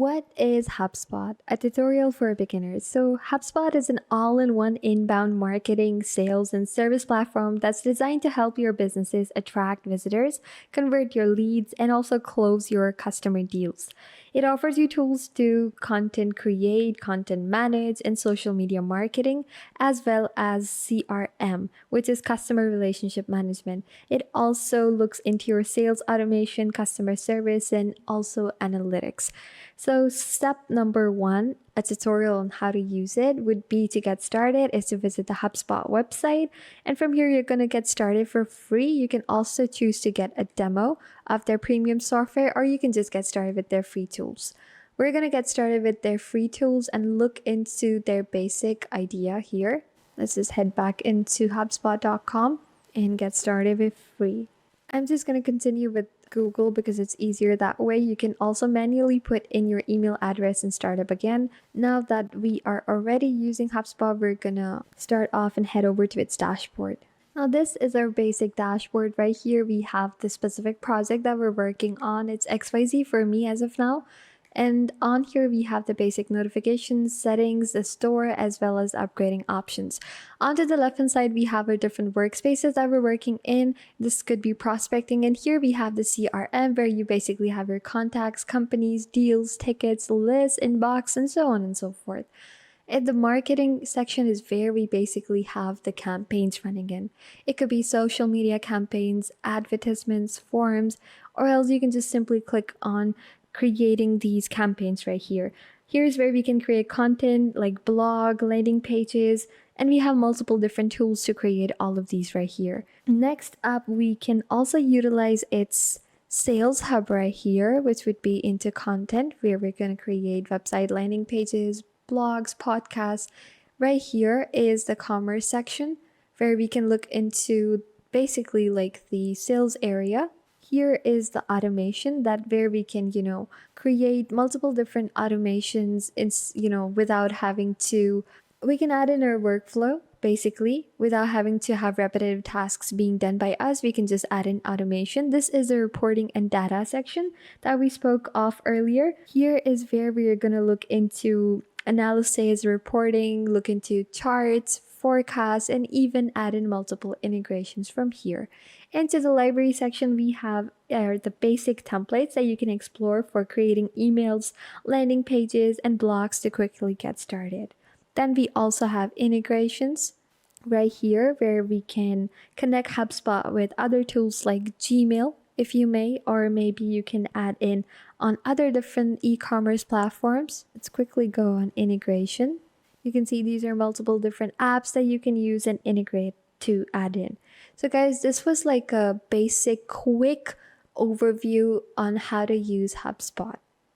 what is HubSpot? A tutorial for beginners. So, HubSpot is an all in one inbound marketing, sales, and service platform that's designed to help your businesses attract visitors, convert your leads, and also close your customer deals. It offers you tools to content create, content manage, and social media marketing, as well as CRM, which is customer relationship management. It also looks into your sales automation, customer service, and also analytics. So, step number one, a tutorial on how to use it would be to get started is to visit the HubSpot website. And from here, you're going to get started for free. You can also choose to get a demo of their premium software, or you can just get started with their free tools. We're going to get started with their free tools and look into their basic idea here. Let's just head back into HubSpot.com and get started with free. I'm just going to continue with Google because it's easier that way. You can also manually put in your email address and start up again. Now that we are already using HubSpot, we're gonna start off and head over to its dashboard. Now this is our basic dashboard right here. We have the specific project that we're working on. It's XYZ for me as of now. And on here, we have the basic notifications, settings, the store, as well as upgrading options. Onto the left-hand side, we have our different workspaces that we're working in. This could be prospecting. And here we have the CRM, where you basically have your contacts, companies, deals, tickets, lists, inbox, and so on and so forth. And the marketing section is where we basically have the campaigns running in. It could be social media campaigns, advertisements, forums, or else you can just simply click on creating these campaigns right here. Here's where we can create content like blog, landing pages, and we have multiple different tools to create all of these right here. Next up, we can also utilize its sales hub right here, which would be into content, where we're going to create website landing pages, blogs, podcasts. Right here is the commerce section, where we can look into basically like the sales area. Here is the automation that where we can, create multiple different automations, without having to, we can add in our workflow basically without having to have repetitive tasks being done by us. We can just add in automation. This is the reporting and data section that we spoke of earlier. Here is where we are going to look into analysis, reporting, look into charts, forecasts, and even add in multiple integrations from here. And to the library section, we have the basic templates that you can explore for creating emails, landing pages, and blogs to quickly get started. Then we also have integrations right here where we can connect HubSpot with other tools like Gmail, if you may, or maybe you can add in on other different e-commerce platforms. Let's quickly go on integration. You can see these are multiple different apps that you can use and integrate to add in. So guys, this was like a basic quick overview on how to use HubSpot.